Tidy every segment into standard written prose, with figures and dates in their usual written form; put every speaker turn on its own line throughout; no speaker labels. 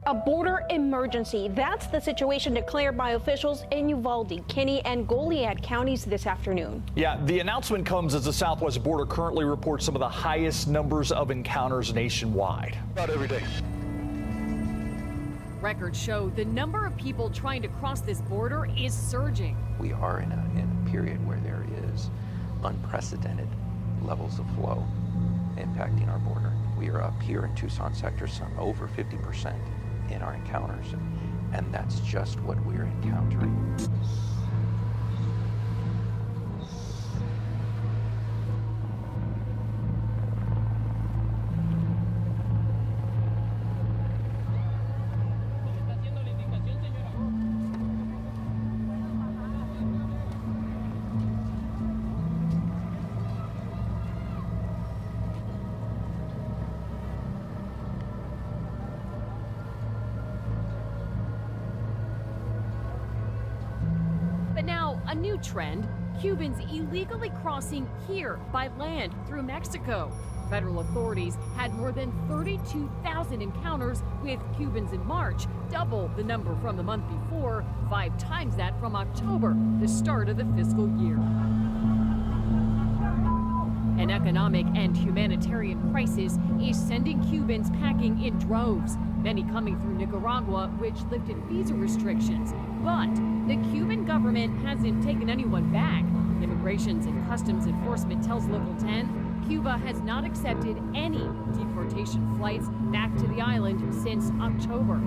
A border emergency. That's the situation declared by officials in Uvalde, Kinney, and Goliad counties this afternoon.
Yeah, the announcement comes as the southwest border currently reports some of the highest numbers of encounters nationwide. About every day.
Records show the number of people trying to cross this border is surging.
We are in a period where there is unprecedented levels of flow impacting our border. We are up here in Tucson sector, some over 50% in our encounters, and that's just what we're encountering.
But now, a new trend, Cubans illegally crossing here by land through Mexico. Federal authorities had more than 32,000 encounters with Cubans in March, double the number from the month before, 5 times that from October, the start of the fiscal year. An economic and humanitarian crisis is sending Cubans packing in droves, many coming through Nicaragua, which lifted visa restrictions. But the Cuban government hasn't taken anyone back. Immigration and Customs Enforcement tells Local 10 Cuba has not accepted any deportation flights back to the island since October.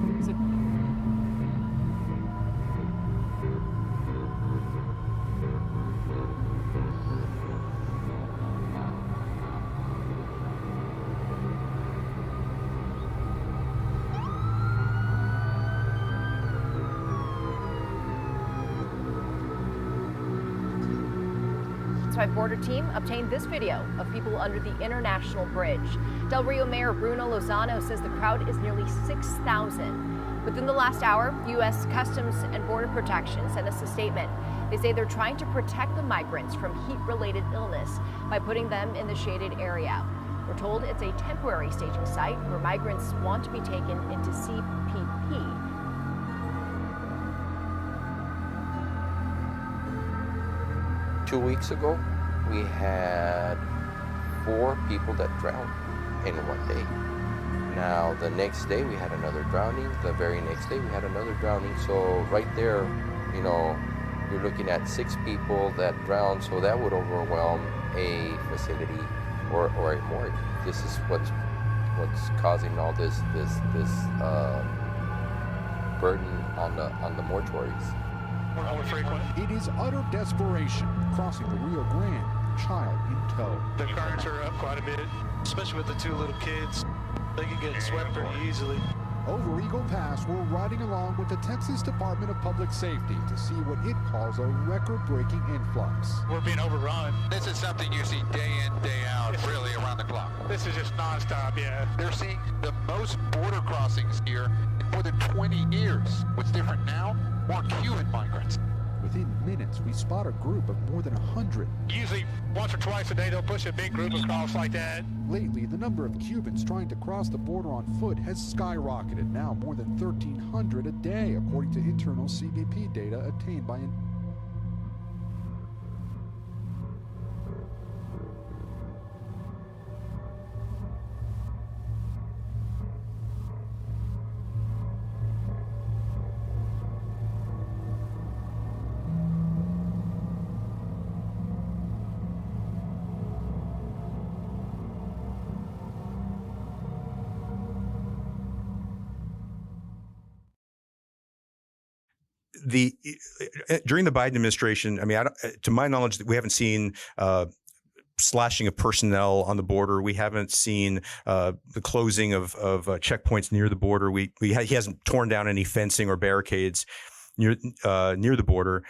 My border team obtained this video of people under the International Bridge. Del Rio Mayor Bruno Lozano says the crowd is nearly 6,000. Within the last hour, U.S. Customs and Border Protection sent us a statement. They say they're trying to protect the migrants from heat-related illness by putting them in the shaded area. We're told it's a temporary staging site where migrants want to be taken into CPP.
2 weeks ago, we had 4 people that drowned in one day. Now, the next day we had another drowning. The very next day we had another drowning. So right there, you know, you're looking at 6 people that drowned. So that would overwhelm a facility or a morgue. This is what's causing all this burden on the mortuaries.
It is utter desperation crossing the Rio Grande, child in tow.
The currents are up quite a bit, especially with the 2 little kids. They can get swept pretty easily.
Over Eagle Pass, we're riding along with the Texas Department of Public Safety to see what it calls a record-breaking influx.
We're being overrun.
This is something you see day in, day out, really around the clock.
This is just nonstop, yeah.
They're seeing the most border crossings here in more than 20 years. What's different now? More Cuban migrants.
Within minutes, we spot a group of more than 100.
Usually once or twice a day they'll push a big group across like that.
Lately, the number of Cubans trying to cross the border on foot has skyrocketed, now more than 1,300 a day, according to internal CBP data obtained by an
during the Biden administration, I mean, to my knowledge, we haven't seen slashing of personnel on the border. We haven't seen the closing of checkpoints near the border. He hasn't torn down any fencing or barricades near the border.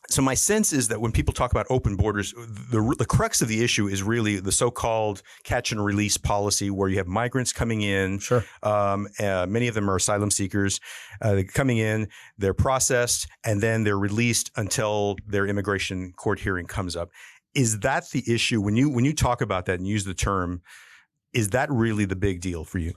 So my sense is that when people talk about open borders, the crux of the issue is really the so-called catch and release policy, where you have migrants coming in.
Sure.
Many of them are asylum seekers. They're coming in, they're processed, and then they're released until their immigration court hearing comes up. Is that the issue when you talk about that and use the term? Is that really the big deal for you?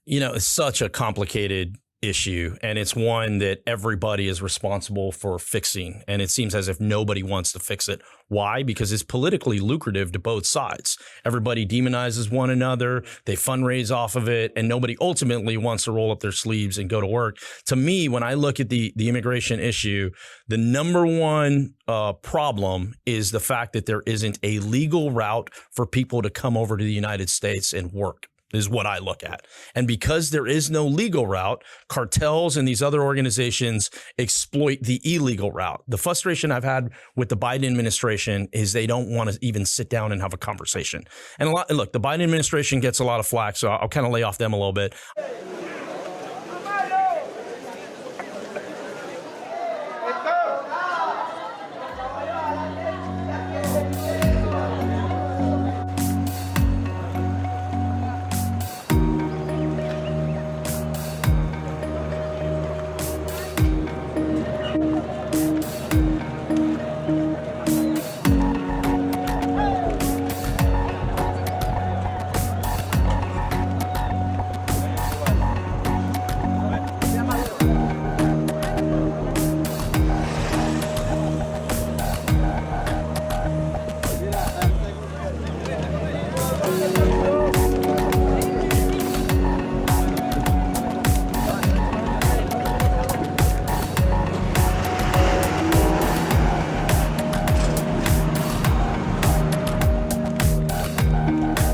You know, it's such a complicated issue, and it's one that everybody is responsible for fixing. And it seems as if nobody wants to fix it. Why? Because it's politically lucrative to both sides. Everybody demonizes one another. They fundraise off of it, and nobody ultimately wants to roll up their sleeves and go to work. To me, when I look at the immigration issue, the number one problem is the fact that there isn't a legal route for people to come over to the United States and work. Is what I look at. And because there is no legal route, cartels and these other organizations exploit the illegal route. The frustration I've had with the Biden administration is they don't want to even sit down and have a conversation. And look, the Biden administration gets a lot of flack, so I'll kind of lay off them a little bit.